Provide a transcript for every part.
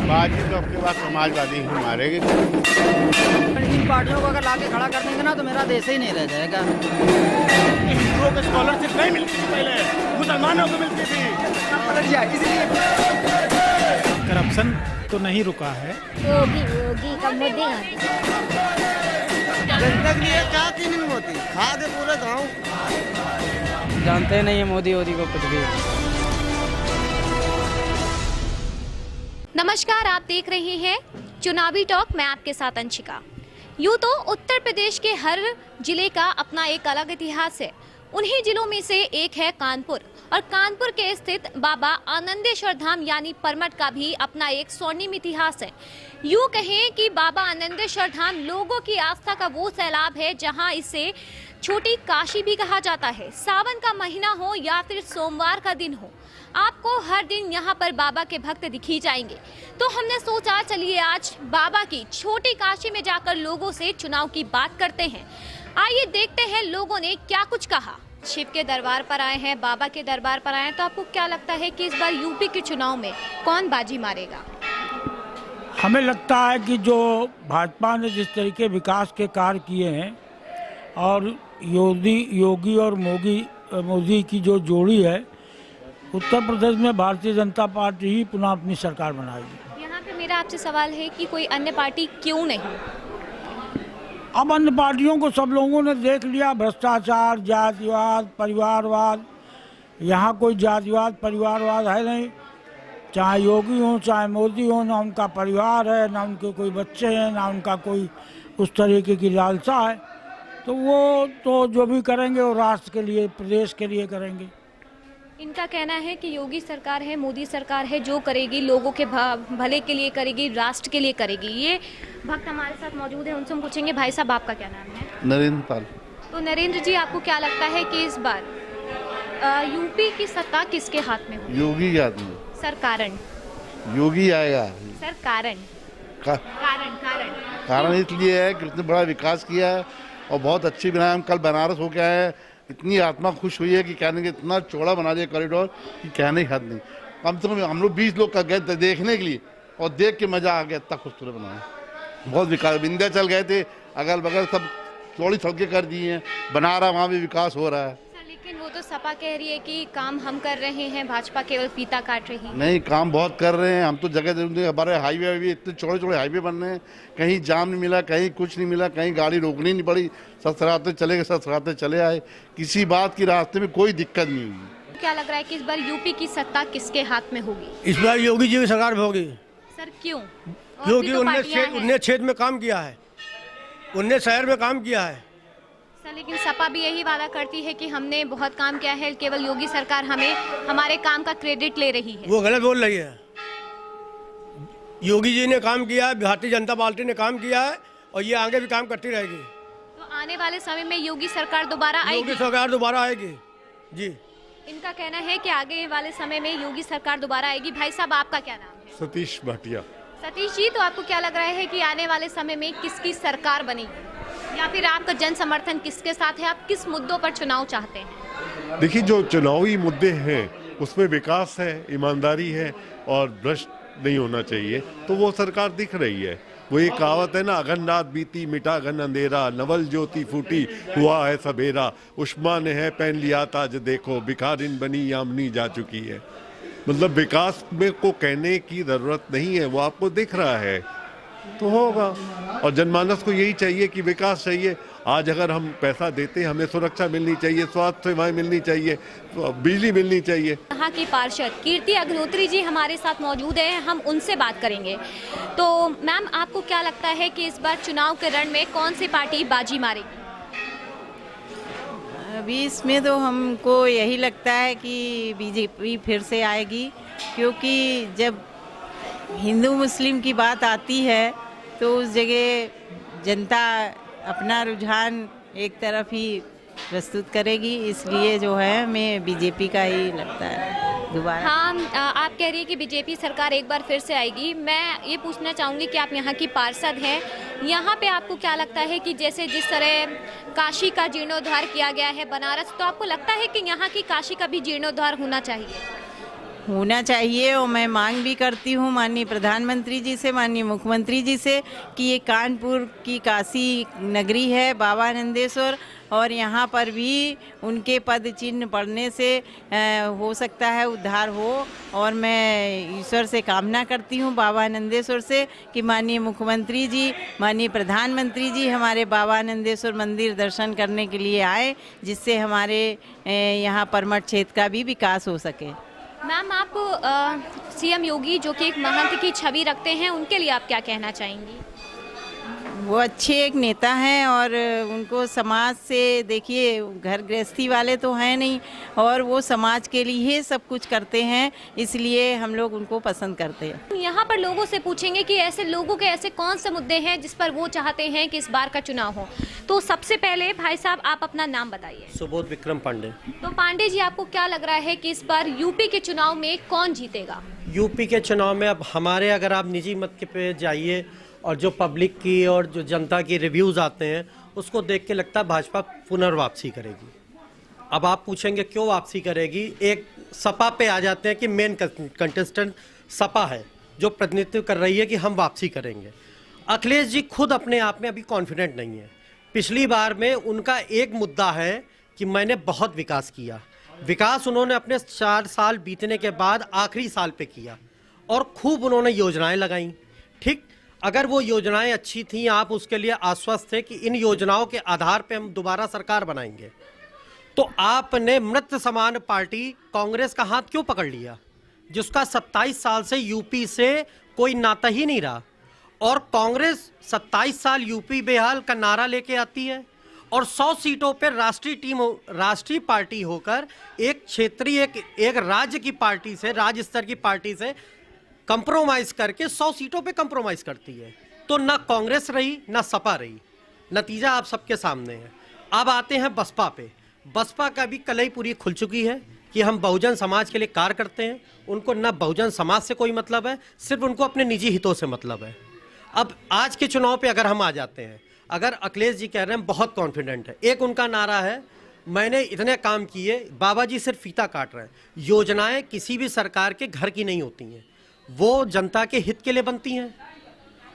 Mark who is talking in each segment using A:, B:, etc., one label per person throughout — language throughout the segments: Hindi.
A: बाजी तो आपके बाद समाजवादी ही मारेगी।
B: इन पार्टियों को अगर लाके खड़ा कर देंगे ना तो मेरा देश ही नहीं रह जाएगा।
A: हिंदुओं को स्कॉलरशिप नहीं मिलती थी पहले, मुसलमानों को मिलती थी।
C: करप्शन तो नहीं रुका है।
D: योगी का मोदी
E: जनता के लिए क्या की नहीं होती, खा दे पूरे गाँव।
B: जानते नहीं है मोदी को कुछ भी।
D: नमस्कार, आप देख रहे हैं चुनावी टॉक। मैं आपके साथ अंशिका। यूँ तो उत्तर प्रदेश के हर जिले का अपना एक अलग इतिहास है। उन्हीं जिलों में से एक है कानपुर, और कानपुर के स्थित बाबा आनंदेश्वर धाम यानी परमठ का भी अपना एक स्वर्णिम इतिहास है। यूँ कहें कि बाबा आनंदेश्वर धाम लोगों की आस्था का वो सैलाब है जहां इसे छोटी काशी भी कहा जाता है। सावन का महीना हो या फिर सोमवार का दिन हो, आपको हर दिन यहाँ पर बाबा के भक्त दिखी जाएंगे। तो हमने सोचा चलिए आज बाबा की छोटी काशी में जाकर लोगों से चुनाव की बात करते हैं। आइए देखते हैं लोगों ने क्या कुछ कहा। शिव के दरबार पर आए हैं, बाबा के दरबार पर आए हैं, तो आपको क्या लगता है कि इस बार यूपी के चुनाव में कौन बाजी मारेगा?
C: हमें लगता है कि जो भाजपा ने जिस तरीके विकास के कार्य किए हैं और योगी और मोदी की जो जोड़ी है, उत्तर प्रदेश में भारतीय जनता पार्टी ही पुनः अपनी सरकार बनाएगी।
D: यहाँ पे मेरा आपसे सवाल है कि कोई अन्य पार्टी क्यों नहीं?
C: अब अन्य पार्टियों को सब लोगों ने देख लिया, भ्रष्टाचार, जातिवाद, परिवारवाद। यहाँ कोई जातिवाद परिवारवाद है नहीं। चाहे योगी हो चाहे मोदी हो, ना उनका परिवार है, ना उनके कोई बच्चे हैं, ना उनका कोई उस तरीके की लालसा है। तो वो तो जो भी करेंगे वो राष्ट्र के लिए, प्रदेश के लिए करेंगे।
D: इनका कहना है कि योगी सरकार है, मोदी सरकार है, जो करेगी लोगों के भले के लिए करेगी, राष्ट्र के लिए करेगी। ये भक्त हमारे साथ मौजूद है, उनसे हम पूछेंगे। भाई साहब, आपका क्या नाम है?
A: नरेंद्र पाल।
D: तो नरेंद्र जी, आपको क्या लगता है कि इस बार यूपी की सत्ता किसके हाथ में होगी?
A: योगी के हाथ में।
D: सर कारण?
A: योगी आएगा।
D: सर कारण?
A: कारण इसलिए है कि उसने बड़ा विकास किया है और बहुत अच्छी बनाया। हम कल बनारस होके आए हैं, इतनी आत्मा खुश हुई है कि कहने के इतना चौड़ा बना दिया कॉरिडोर कि कहने की हद नहीं। कम से कम हम लोग 20 लोग का गए थे देखने के लिए और देख के मजा आ गया, इतना खूबसूरत बनाया। बहुत विकास, विंध्याचल गए थे, अगल बगल सब चौड़ी सड़कें कर दी हैं, बना रहा, वहाँ भी विकास हो रहा है।
D: सर, लेकिन वो तो सपा कह रही है कि काम हम कर रहे हैं, भाजपा केवल फीता काट रही है। नहीं,
A: काम बहुत कर रहे हैं हम तो। जगह हमारे हाईवे भी इतने चौड़े चौड़े हाईवे बन रहे हैं, कहीं जाम नहीं मिला, कहीं कुछ नहीं मिला, कहीं गाड़ी रोकनी नहीं पड़ी, ससराते चले गए, ससराते चले आए, किसी बात की रास्ते में कोई दिक्कत नहीं हुई।
D: क्या लग रहा है कि इस बार यूपी की सत्ता किसके हाथ में होगी?
E: इस बार योगी जी की सरकार में होगी।
D: सर क्यों?
E: क्योंकि उनने क्षेत्र में काम किया है, उनने शहर में काम किया है।
D: सर, लेकिन सपा भी यही वादा करती है कि हमने बहुत काम किया है, केवल योगी सरकार हमें हमारे काम का क्रेडिट ले रही है।
E: वो गलत बोल रही है। योगी जी ने काम किया है, भारतीय जनता पार्टी ने काम किया है और ये आगे भी काम करती रहेगी।
D: तो आने वाले समय में योगी सरकार दोबारा आएगी?
E: योगी सरकार दोबारा आएगी जी।
D: इनका कहना है कि आगे वाले समय में योगी सरकार दोबारा आएगी। भाई साहब, आपका क्या नाम है?
A: सतीश भाटिया।
D: सतीश जी, तो आपको क्या लग रहा है कि आने वाले समय में किसकी सरकार बनेगी, या फिर आपका जन समर्थन किसके साथ है? आप किस मुद्दों पर चुनाव चाहते हैं?
F: देखिए, जो चुनावी मुद्दे हैं उसमें विकास है, ईमानदारी है और भ्रष्ट नहीं होना चाहिए, तो वो सरकार दिख रही है। वो ये कहावत है ना, अघन रात बीती मिटा घन अंधेरा, नवल ज्योति फूटी हुआ है सबेरा, उष्मा ने है पहन लिया ताज देखो, भिखारिन बनी यामिनी जा चुकी है। मतलब विकास में को कहने की जरूरत नहीं है, वो आपको दिख रहा है तो होगा। और जनमानस को यही चाहिए कि विकास चाहिए। आज अगर हम पैसा देते हैं, हमें सुरक्षा मिलनी चाहिए, स्वास्थ्य सेवाएं मिलनी चाहिए, बिजली मिलनी चाहिए।
D: यहाँ की पार्षद कीर्ति अग्निहोत्री जी हमारे साथ मौजूद हैं, हम उनसे बात करेंगे। तो मैम, आपको क्या लगता है कि इस बार चुनाव के रण में कौन सी पार्टी बाजी मारेगी?
G: अभी इसमें तो हमको यही लगता है कि बीजेपी फिर से आएगी, क्योंकि जब हिंदू मुस्लिम की बात आती है तो उस जगह जनता अपना रुझान एक तरफ ही प्रस्तुत करेगी। इसलिए जो है हमें बीजेपी का ही लगता है दोबारा।
D: हाँ, आप कह रही है कि बीजेपी सरकार एक बार फिर से आएगी। मैं ये पूछना चाहूँगी कि आप यहाँ की पार्षद हैं, यहाँ पे आपको क्या लगता है कि जैसे जिस तरह काशी का जीर्णोद्धार किया गया है बनारस, तो आपको लगता है कि यहाँ की काशी का भी जीर्णोद्धार होना चाहिए?
G: होना चाहिए। और मैं मांग भी करती हूँ माननीय प्रधानमंत्री जी से, माननीय मुख्यमंत्री जी से कि ये कानपुर की काशी नगरी है बाबा नंदेश्वर, और यहाँ पर भी उनके पद चिन्ह पड़ने से हो सकता है उद्धार हो। और मैं ईश्वर से कामना करती हूँ बाबा नंदेश्वर से कि माननीय मुख्यमंत्री जी, माननीय प्रधानमंत्री जी हमारे बाबा नंदेश्वर मंदिर दर्शन करने के लिए आए, जिससे हमारे यहाँ परमठ क्षेत्र का भी विकास हो सके।
D: मैम, आप सीएम योगी जो कि एक महंत की छवि रखते हैं, उनके लिए आप क्या कहना चाहेंगी?
G: वो अच्छे एक नेता हैं और उनको समाज से, देखिए घर गृहस्थी वाले तो हैं नहीं, और वो समाज के लिए सब कुछ करते हैं, इसलिए हम लोग उनको पसंद करते हैं।
D: यहाँ पर लोगों से पूछेंगे कि ऐसे लोगों के ऐसे कौन से मुद्दे हैं जिस पर वो चाहते हैं कि इस बार का चुनाव हो। तो सबसे पहले भाई साहब आप अपना नाम बताइए।
E: सुबोध विक्रम पांडे।
D: तो पांडे जी, आपको क्या लग रहा है कि इस बार यूपी के चुनाव में कौन जीतेगा?
E: यूपी के चुनाव में अब हमारे, अगर आप निजी मत के पे जाइए और जो पब्लिक की और जो जनता की रिव्यूज़ आते हैं, उसको देख के लगता है भाजपा पुनर्वापसी करेगी। अब आप पूछेंगे क्यों वापसी करेगी? एक सपा पे आ जाते हैं कि मेन कंटेस्टेंट सपा है जो प्रतिनिधित्व कर रही है कि हम वापसी करेंगे। अखिलेश जी खुद अपने आप में अभी कॉन्फिडेंट नहीं है। पिछली बार में उनका एक मुद्दा है कि मैंने बहुत विकास किया। विकास उन्होंने अपने 4 साल बीतने के बाद आखिरी साल पे किया और खूब उन्होंने योजनाएं लगाई। ठीक, अगर वो योजनाएं अच्छी थी, आप उसके लिए आश्वस्त थे कि इन योजनाओं के आधार पे हम दोबारा सरकार बनाएंगे, तो आपने मृत समान पार्टी कांग्रेस का हाथ क्यों पकड़ लिया, जिसका 27 साल से यूपी से कोई नाता ही नहीं रहा? और कांग्रेस 27 साल यूपी बेहाल का नारा लेके आती है और 100 सीटों पर राष्ट्रीय पार्टी होकर एक क्षेत्रीय, एक राज्य की पार्टी से, राज्य स्तर की पार्टी से कंप्रोमाइज करके 100 सीटों पे कंप्रोमाइज करती है। तो ना कांग्रेस रही ना सपा रही, नतीजा आप सबके सामने है। अब आते हैं बसपा पे। बसपा का भी कलई पूरी खुल चुकी है कि हम बहुजन समाज के लिए कार्य करते हैं। उनको ना बहुजन समाज से कोई मतलब है, सिर्फ उनको अपने निजी हितों से मतलब है। अब आज के चुनाव पे अगर हम आ जाते हैं, अगर अखिलेश जी कह रहे हैं बहुत कॉन्फिडेंट है, एक उनका नारा है मैंने इतने काम किए, बाबा जी सिर्फ फीता काट रहे हैं। योजनाएं किसी भी सरकार के घर की नहीं होती हैं, वो जनता के हित के लिए बनती हैं।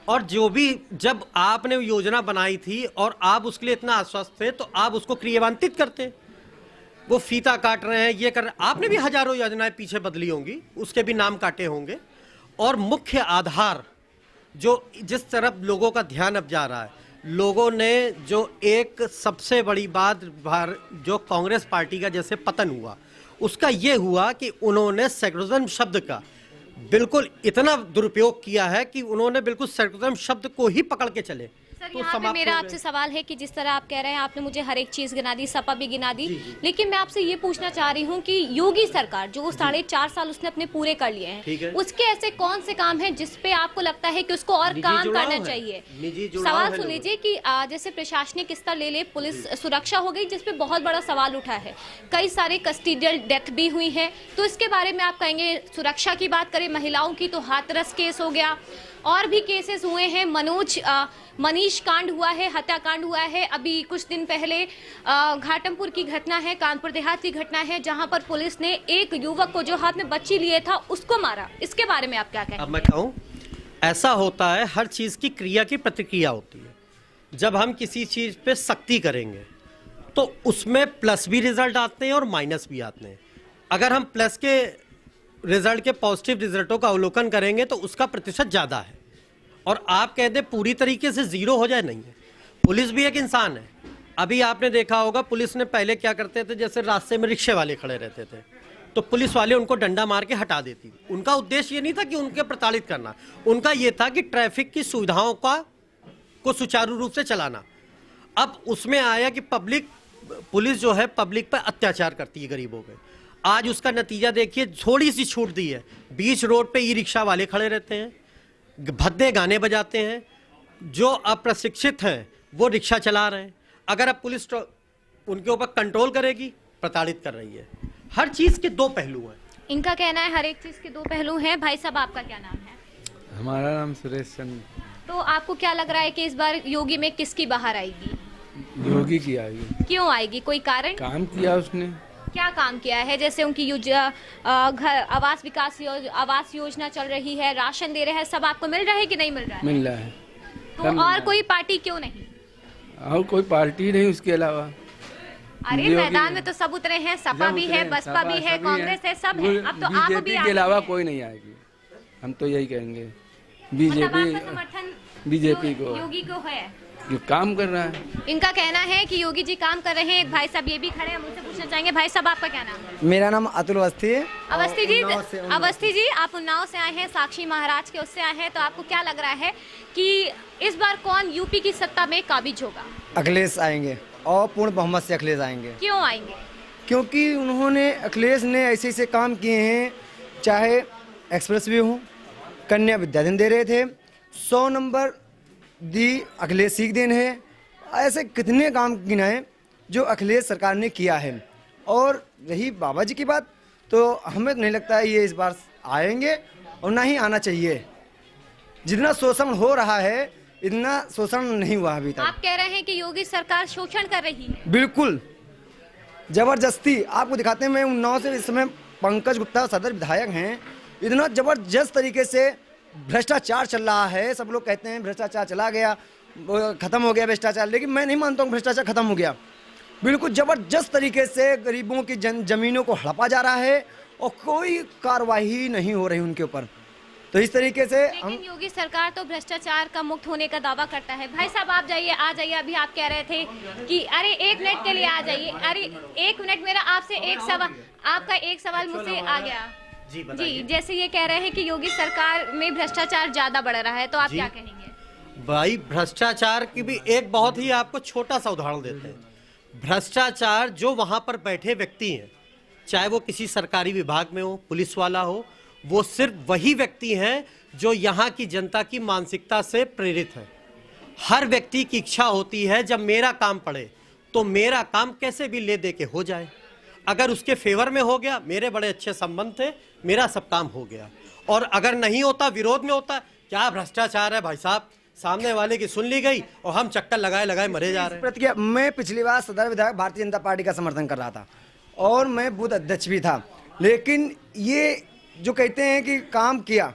E: और जो भी, जब आपने योजना बनाई थी और आप उसके लिए इतना आश्वस्त थे, तो आप उसको क्रियान्वित करते। वो फीता काट रहे हैं, ये कर रहे हैं, आपने भी हजारों योजनाएं पीछे बदली होंगी, उसके भी नाम काटे होंगे। और मुख्य आधार जो जिस तरफ लोगों का ध्यान अब जा रहा है, लोगों ने जो एक सबसे बड़ी बात जो कांग्रेस पार्टी का जैसे पतन हुआ, उसका ये हुआ कि उन्होंने सेकुलरिज्म शब्द का बिल्कुल इतना दुरुपयोग किया है कि उन्होंने बिल्कुल सेकुलरिज्म शब्द को ही पकड़ के चले।
D: सर,
E: तो
D: यहाँ पे मेरा आपसे सवाल है कि जिस तरह आप कह रहे हैं, आपने मुझे हर एक चीज गिना दी, सपा भी गिना दी, लेकिन मैं आपसे ये पूछना चाह रही हूँ कि योगी सरकार जो 4.5 साल उसने अपने पूरे कर लिए हैं, उसके ऐसे कौन से काम हैं जिस पे आपको लगता है कि उसको और काम करना चाहिए? सवाल सुन लीजिए कि जैसे प्रशासनिक स्तर ले ले, पुलिस सुरक्षा हो गई जिसपे बहुत बड़ा सवाल उठा है, कई सारे कस्टोडियल डेथ भी हुई है, तो इसके बारे में आप कहेंगे? सुरक्षा की बात करें, महिलाओं की, तो हाथरस केस हो गया, और भी केसेस हुए हैं, मनीष कांड हुआ है, हत्याकांड हुआ है, अभी कुछ दिन पहले घाटमपुर की घटना है, कानपुर देहात की घटना है, जहां पर पुलिस ने एक युवक को जो हाथ में बच्ची लिए था उसको मारा। इसके बारे में आप क्या कहें?
E: अब मैं कहूँ, ऐसा होता है, हर चीज की क्रिया की प्रतिक्रिया होती है। जब हम किसी चीज पे सख्ती करेंगे तो उसमें प्लस भी रिजल्ट आते हैं और माइनस भी आते हैं। अगर हम प्लस के रिजल्ट के पॉजिटिव रिजल्टों का अवलोकन करेंगे तो उसका प्रतिशत ज़्यादा है, और आप कह दें पूरी तरीके से जीरो हो जाए, नहीं है। पुलिस भी एक इंसान है। अभी आपने देखा होगा, पुलिस ने पहले क्या करते थे, जैसे रास्ते में रिक्शे वाले खड़े रहते थे तो पुलिस वाले उनको डंडा मार के हटा देती। उनका उद्देश्य ये नहीं था कि उनके प्रताड़ित करना, उनका ये था कि ट्रैफिक की सुविधाओं को सुचारू रूप से चलाना। अब उसमें आया कि पुलिस जो है पब्लिक पर अत्याचार करती है गरीबों पे। आज उसका नतीजा देखिए, थोड़ी सी छूट दी है, बीच रोड पे ई रिक्शा वाले खड़े रहते हैं, भद्दे गाने बजाते हैं, जो अप्रशिक्षित हैं वो रिक्शा चला रहे हैं। अगर अब पुलिस उनके ऊपर कंट्रोल करेगी, प्रताड़ित कर रही है। हर चीज के दो पहलू हैं।
D: इनका कहना है हर एक चीज के दो पहलू हैं। भाई साहब, आपका क्या नाम है?
H: हमारा नाम सुरेश चंद्र।
D: तो आपको क्या लग रहा है कि इस बार योगी में किसकी बाहर आएगी?
H: योगी की आएगी।
D: क्यों आएगी, कोई कारण?
H: काम किया उसने।
D: क्या काम किया है? जैसे उनकी घर आवास योजना चल रही है, राशन दे रहे हैं, सब आपको मिल रहा है कि नहीं मिल रहा है?
H: मिल रहा है।
D: तो और कोई पार्टी क्यों नहीं?
H: और कोई पार्टी नहीं उसके अलावा।
D: अरे मैदान में तो सब उतरे हैं, सपा भी है, बसपा भी है, कांग्रेस है, सब है। अब तो आप भी
H: बीजेपी के अलावा कोई नहीं आएगी, हम तो यही कहेंगे। बीजेपी
D: समर्थन
H: बीजेपी को,
D: योगी को है,
H: जो काम कर रहा है।
D: इनका कहना है कि योगी जी काम कर रहे हैं। एक भाई साहब ये भी खड़े हैं, मुझसे पूछना चाहेंगे। भाई साहब, आपका क्या नाम है?
I: मेरा नाम अतुल अवस्थी है।
D: अवस्थी जी, आप उन्नाव से आए हैं, साक्षी महाराज के उससे आए हैं, तो आपको क्या लग रहा है कि इस बार कौन यूपी की सत्ता में काबिज होगा?
I: अखिलेश आएंगे और पूर्ण बहुमत से अखिलेश आएंगे।
D: क्यों आएंगे?
I: क्योंकि अखिलेश ने ऐसे ऐसे काम किए हैं, चाहे एक्सप्रेस वे हो, कन्या विद्याधन दे रहे थे, 100 नंबर दी अखिलेश सीख देन है, ऐसे कितने काम गिनाए जो अखिलेश सरकार ने किया है। और रही बाबा जी की बात, तो हमें नहीं लगता है ये इस बार आएंगे, और ना ही आना चाहिए। जितना शोषण हो रहा है इतना शोषण नहीं हुआ अभी तक।
D: आप कह रहे हैं कि योगी सरकार शोषण कर रही है?
I: बिल्कुल जबरदस्ती। आपको दिखाते हैं, मैं उन्नाव से इस समय पंकज गुप्ता सदर विधायक हैं, इतना जबरदस्त तरीके से भ्रष्टाचार चल रहा है। सब लोग कहते हैं भ्रष्टाचार चला गया, खत्म हो गया भ्रष्टाचार, लेकिन मैं नहीं मानता हूँ भ्रष्टाचार खत्म हो गया। बिल्कुल जबरदस्त तरीके से गरीबों की जमीनों को हड़पा जा रहा है और कोई कार्रवाई नहीं हो रही उनके ऊपर। तो इस तरीके से
D: लेकिन योगी सरकार तो भ्रष्टाचार का मुक्त होने का दावा करता है। भाई साहब, आप जाइए, आ जाइए। अभी आप कह रहे थे कि अरे 1 मिनट के लिए आ जाइए। अरे 1 मिनट, मेरा आपसे एक सवाल, आपका एक सवाल मुझसे आ गया जी। जैसे ये कह रहे हैं कि योगी सरकार में भ्रष्टाचार ज्यादा बढ़ रहा है, तो आप क्या कहेंगे?
E: भाई, भ्रष्टाचार की भी एक बहुत ही आपको छोटा सा उदाहरण देते हैं। भ्रष्टाचार जो वहां पर बैठे व्यक्ति हैं, चाहे वो किसी सरकारी विभाग में हो, पुलिस वाला हो, वो सिर्फ वही व्यक्ति हैं जो यहाँ की जनता की मानसिकता से प्रेरित है। हर व्यक्ति की इच्छा होती है जब मेरा काम पड़े तो मेरा काम कैसे भी ले दे के हो जाए। अगर उसके फेवर में हो गया, मेरे बड़े अच्छे संबंध थे, मेरा सब काम हो गया, और अगर नहीं होता, विरोध में होता, क्या भ्रष्टाचार है भाई साहब? सामने वाले की सुन ली गई और हम चक्कर लगाए लगाए मरे जा रहे हैं।
I: मैं पिछली बार सदर विधायक भारतीय जनता पार्टी का समर्थन कर रहा था और मैं बूथ अध्यक्ष भी था, लेकिन ये जो कहते हैं कि काम किया,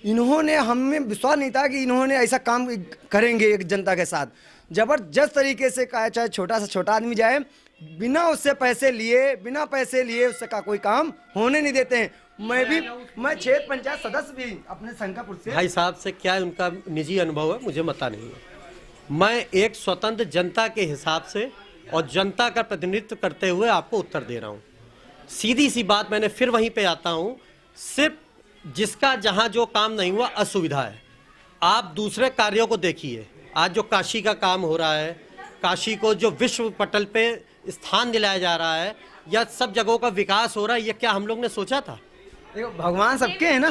I: इन्होंने, हमें विश्वास नहीं था कि इन्होंने ऐसा काम करेंगे एक जनता के साथ। जबरदस्त तरीके से कहा, चाहे छोटा से छोटा आदमी जाए, बिना उससे पैसे लिए उससे का कोई काम होने नहीं देते हैं। मैं क्षेत्र पंचायत सदस्य भी अपने शंकापुर से।
E: भाई साहब से क्या उनका निजी अनुभव है मुझे पता नहीं है। मैं एक स्वतंत्र जनता के हिसाब से और जनता का प्रतिनिधित्व करते हुए आपको उत्तर दे रहा हूँ। सीधी सी बात, मैंने फिर वहीं पे आता हूँ, सिर्फ जिसका जहाँ जो काम नहीं हुआ असुविधा है। आप दूसरे कार्यों को देखिए। आज जो काशी का काम हो रहा है, काशी को जो विश्व पटल पे स्थान दिलाया जा रहा है, या सब जगहों का विकास हो रहा है, ये क्या हम लोग ने सोचा था?
I: देखो, भगवान सबके हैं ना,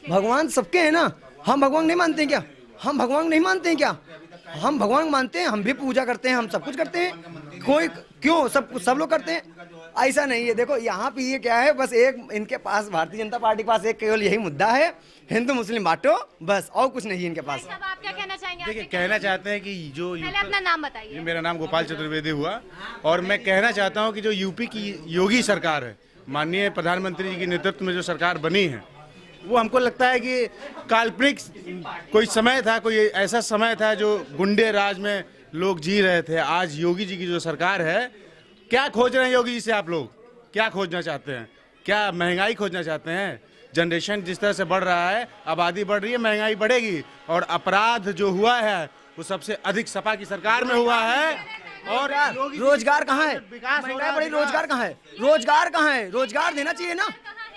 I: भगवान सबके हैं ना। हम भगवान नहीं मानते हैं क्या? हम भगवान नहीं मानते हैं क्या? हम भगवान मानते हैं, हम भी पूजा करते हैं, हम सब कुछ करते हैं। कोई क्यों, सब लोग करते हैं, ऐसा नहीं है। देखो यहाँ पे ये क्या है, बस एक इनके पास, भारतीय जनता पार्टी के पास एक केवल यही मुद्दा है, हिंदू मुस्लिम बांटो, बस, और कुछ नहीं है इनके पास।
D: आप क्या कहना चाहेंगे?
J: देखिए, कहना चाहते हैं कि जो
D: पहले अपना नाम बताइए।
J: मेरा नाम गोपाल चतुर्वेदी हुआ, और मैं कहना चाहता हूं कि जो यूपी की योगी सरकार है, माननीय प्रधानमंत्री जी के नेतृत्व में जो सरकार बनी है, वो हमको लगता है कि काल्पनिक कोई समय था, कोई ऐसा समय था जो गुंडे राज में लोग जी रहे थे। आज योगी जी की जो सरकार है, क्या खोज रहे हैं योगी जी से? आप लोग क्या खोजना चाहते हैं? क्या महंगाई खोजना चाहते हैं? जनरेशन जिस तरह से बढ़ रहा है, आबादी बढ़ रही है, महंगाई बढ़ेगी, और अपराध जो हुआ है वो सबसे अधिक सपा की सरकार में हुआ है। और
I: रोजगार कहाँ है? महंगाई बढ़ी, रोजगार कहाँ है? रोजगार कहाँ है? रोजगार देना चाहिए ना।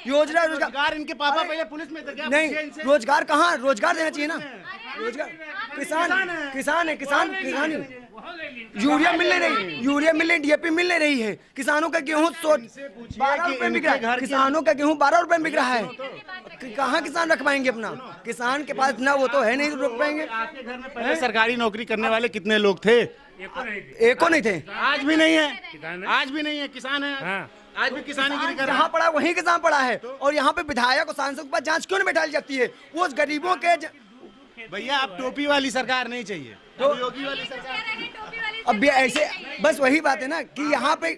I: योजना
J: रोजगार इनके पापा पहले पुलिस में थे क्या?
I: नहीं, रोजगार कहाँ? रोजगार देना चाहिए ना। रोजगार, किसान है, किसान यूरिया मिल नहीं रही, DAP मिल नहीं रही है। किसानों का गेहूँ 12 रुपए बिक रहा है, किसानों का गेहूँ 12 रुपए बिक रहा है। कहाँ किसान रख पाएंगे अपना? किसान के पास इतना वो तो है नहीं, रोक पाएंगे।
J: पहले सरकारी नौकरी करने वाले कितने लोग थे?
I: एको नहीं थे।
J: आज भी नहीं है, आज भी नहीं है। किसान है, आज भी किसानी की कर रहा है।
I: जहाँ पड़ा वहीं किसान पड़ा है। और यहाँ पे विधायक और सांसद के पास जांच क्यों नहीं बैठाई जाती है? वो गरीबों के
J: भैया आप टोपी वाली सरकार नहीं चाहिए,
I: तो
J: योगी वाली सरकार।
I: अब भी ऐसे बस वही बात है ना कि यहाँ पे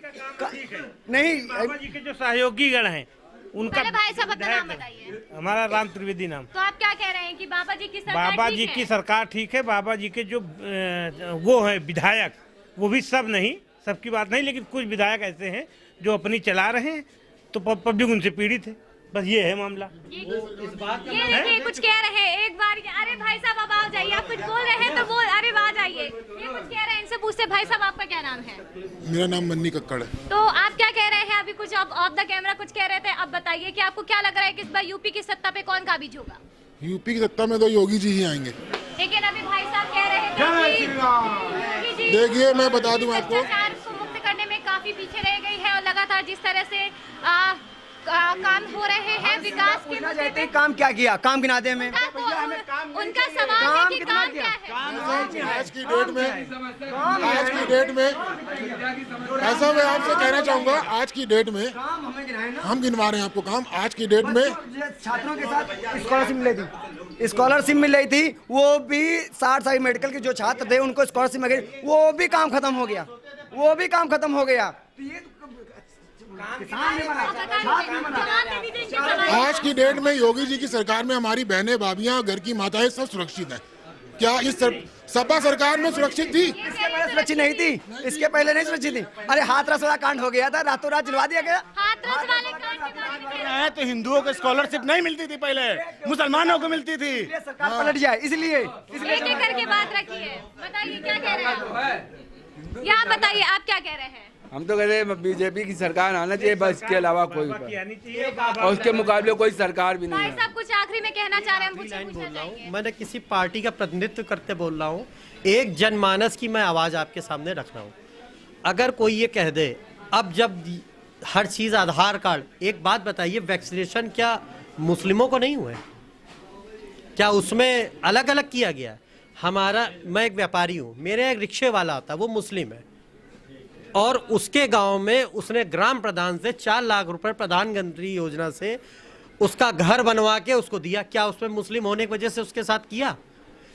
I: नहीं
C: बाबा जी के जो सहयोगी गण हैं उनका
D: पहले भाई साहब अपना नाम बताइए।
C: हमारा राम त्रिवेदी नाम।
D: तो आप क्या कह रहे हैं कि बाबा जी की सरकार
C: बाबा
D: ठीक
C: जी
D: है?
C: की सरकार ठीक है। बाबा जी के जो वो है विधायक, वो भी सब नहीं, सबकी बात नहीं, लेकिन कुछ विधायक ऐसे हैं जो अपनी चला रहे हैं तो पब्लिक उनसे पीड़ित है। बस ये है मामला।
D: ये देखिए कुछ कह रहे हैं, एक बार अरे भाई साहब अब आ जाइए, आप कुछ बोल रहे हैं तो वो अरे आ जाइए, ये कुछ कह रहे हैं, इनसे पूछते भाई साहब आपका क्या नाम है?
K: मेरा नाम मन्नी कक्कड़ है।
D: तो आप क्या कह रहे हैं? अभी कुछ आप ऑफ द कैमरा कुछ कह रहे थे, अब बताइए कि आपको क्या लग रहा है कि इस बार यूपी की सत्ता पे कौन काबिज होगा?
K: यूपी की सत्ता में तो योगी जी ही आएंगे।
D: लेकिन अभी भाई साहब कह रहे थे कि योगी जी
K: देखिए मैं बता दूं आपको,
D: भ्रष्टाचार को मुक्त करने में काफी पीछे रह गई है और लगातार जिस तरह से काम हो रहे हैं विकास के
I: पूछना चाहते हैं काम क्या किया, काम गिना दे हमें।
D: उनका सवाल है कि काम क्या है?
K: आज की डेट में ऐसा मैं आपसे कहना चाहूँगा, आज की डेट में हम गिनवा रहे हैं आपको काम। आज की डेट में
I: छात्रों के साथ स्कॉलरशिप मिल रही थी, वो भी 60 साल मेडिकल के जो छात्र थे उनको स्कॉलरशिप मिल गई, वो भी काम खत्म हो गया।
K: आज की डेट में योगी जी की सरकार में हमारी बहनें, भाभियां, घर की माताएं सब सुरक्षित हैं। क्या इस सपा सरकार में सुरक्षित थी?
I: इसके पहले सुरक्षित नहीं थी, इसके पहले नहीं सुरक्षित थी। अरे हाथरस वाला कांड हो गया था, रातों रात जलवा दिया गया।
D: हाथरस वाले कांड के बारे में क्या
J: है तो हिंदुओं को स्कॉलरशिप नहीं मिलती थी, पहले मुसलमानों को मिलती थी।
I: सरकार पलट जाए इसलिए
D: एक करके बात रखिए। बताइए क्या कह रहे हैं? या बताइए आप क्या कह रहे हैं?
H: हम तो कहते हैं बीजेपी की सरकार आना चाहिए, बस इसके अलावा कोई और उसके मुकाबले कोई सरकार भी नहीं
D: भाई
H: है।
D: साहब कुछ आखिरी में कहना चाह रहे हैं? मुझसे पूछना चाहिए।
E: मैंने किसी पार्टी का प्रतिनिधित्व करते बोल रहा हूँ, एक जनमानस की मैं आवाज़ आपके सामने रख रहा हूँ। अगर कोई ये कह दे अब जब हर चीज़ आधार कार्ड, एक बात बताइए, वैक्सीनेशन क्या मुस्लिमों को नहीं हुए? क्या उसमें अलग अलग किया गया? मैं एक व्यापारी हूँ, मेरे एक रिक्शे वाला आता, वो मुस्लिम है और उसके गांव में उसने ग्राम प्रधान से 4 लाख रुपए प्रधानमंत्री योजना से उसका घर बनवा के उसको दिया। क्या उसमें मुस्लिम होने की वजह से उसके साथ किया?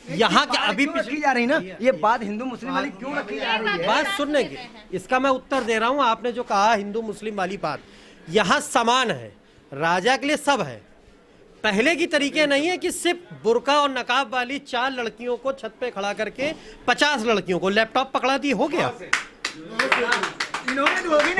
E: यहाँ के अभी
I: रखी जा रही ना ये बात, हिंदू मुस्लिम वाली क्यों रखी जा रही है?
E: बात सुनने की, इसका मैं उत्तर दे रहा हूँ। आपने जो कहा हिंदू मुस्लिम वाली बात, यहाँ समान है, राजा के लिए सब है। पहले की तरीके नहीं है कि सिर्फ बुर्का और नकाब वाली 4 लड़कियों को छत पे खड़ा करके 50 लड़कियों को लैपटॉप पकड़ा दी, हो गया।
I: इन्होंने वो भी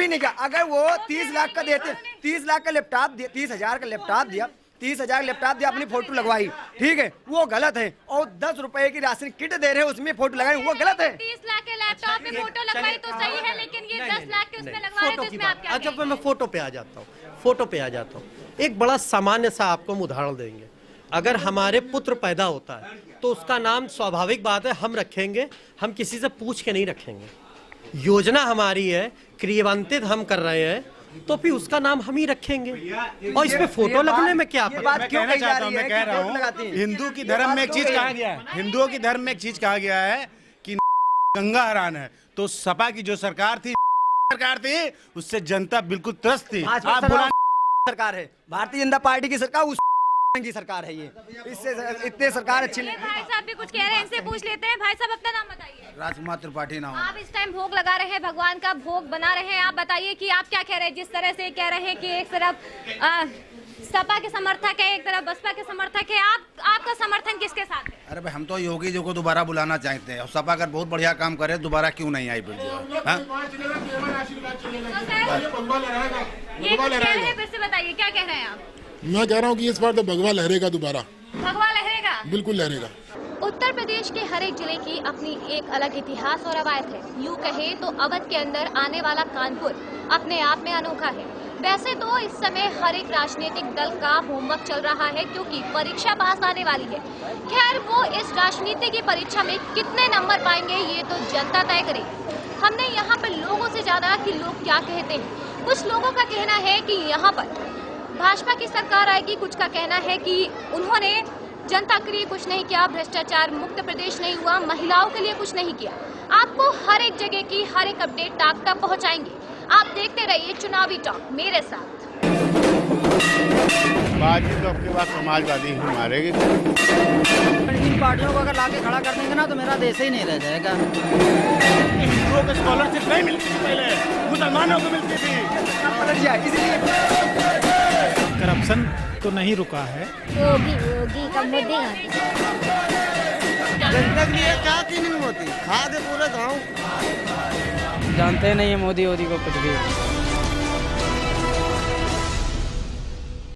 I: नहीं किया। अगर वो 30 लाख का देते, 30 लाख का लैपटॉप दिया, 30,000 का लैपटॉप दिया, 30,000 लैपटॉप दिया, अपनी फोटो लगवाई, ठीक है, वो गलत है। और 10 रुपए की राशन किट दे रहे हैं, उसमें फोटो लगाई, वो गलत है।
D: 30 लाख के लैपटॉप में फोटो लगवाई तो सही है, लेकिन ये 10 लाख के उसमें लगवा रहे थे, इसमें आप क्या
E: अच्छा मैं फोटो पे आ जाता हूँ। एक बड़ा सामान्य सा आपको हम उदाहरण देंगे। अगर हमारे पुत्र पैदा होता है तो उसका नाम स्वाभाविक बात है हम रखेंगे, हम किसी से पूछ के नहीं रखेंगे। योजना हमारी है, क्रियान्वित हम कर रहे हैं, तो फिर उसका नाम हम ही रखेंगे। और इसमें फोटो लगने में क्या
J: मैं कहना चाहता हूँ, मैं कह रहा हूँ, हिंदू की धर्म में एक चीज कहा गया है, हिंदुओं की धर्म में एक चीज कहा गया है कि गंगा हरान है। तो सपा की जो सरकार थी उससे जनता बिल्कुल त्रस्त थी। आप बुरा
I: सरकार है, भारतीय जनता पार्टी की सरकार, उस की सरकार है ये, इससे इतने सरकार अच्छी नहीं।
D: भाई साहब भी कुछ कह रहे हैं, इनसे पूछ लेते हैं। भाई साहब अपना नाम बताइए।
J: राजकुमार त्रिपाठी नाम।
D: आप इस टाइम भोग लगा रहे हैं, भगवान का भोग बना रहे हैं, आप बताइए कि आप क्या कह रहे हैं? जिस तरह से कह रहे हैं कि एक तरफ सपा के समर्थक है, एक तरफ बसपा के समर्थक है, आपका समर्थन किसके साथ है?
J: अरे भाई हम तो योगी जी को दोबारा बुलाना चाहते हैं, और सपा अगर बहुत बढ़िया काम करे दोबारा क्यों नहीं आई? फिर
D: ये कुछ कह रहे हैं, फिर से बताइए क्या कह रहे हैं आप?
K: मैं कह रहा हूँ कि इस बार तो भगवा लहरेगा, दोबारा
D: भगवा लहरेगा,
K: बिल्कुल लहरेगा।
D: उत्तर प्रदेश के हर एक जिले की अपनी एक अलग इतिहास और रवायत है। यूँ कहे तो अवध के अंदर आने वाला कानपुर अपने आप में अनोखा है। वैसे तो इस समय हर एक राजनीतिक दल का होमवर्क चल रहा है, क्योंकि परीक्षा पास आने वाली है। खैर वो इस राजनीति की परीक्षा में कितने नंबर पाएंगे ये तो जनता तय करेगी। हमने यहाँ पर लोगों से जाना कि लोग क्या कहते हैं। कुछ लोगों का कहना है कि यहाँ पर भाजपा की सरकार आएगी, कुछ का कहना है कि उन्होंने जनता के लिए कुछ नहीं किया, भ्रष्टाचार मुक्त प्रदेश नहीं हुआ, महिलाओं के लिए कुछ नहीं किया। आपको हर एक जगह की हर एक अपडेट तक पहुंचाएंगे। आप देखते रहिए चुनावी टॉक मेरे साथ।
A: बाजी तो आपके बाद समाजवादी ही मारेगी।
B: इन पार्टियों को अगर लाके खड़ा कर देंगे ना तो मेरा देश ही नहीं रह जाएगा।
J: हिंदुओं को स्कॉलरशिप नहीं मिलती थी पहले, मुसलमानों को मिलती थी।
C: करप्शन तो नहीं रुका है।
D: योगी का मोदी
I: जनता के लिए क्या की नहीं होती, खा दे पूरे गाँव।
B: जानते नहीं है मोदी को कुछ भी।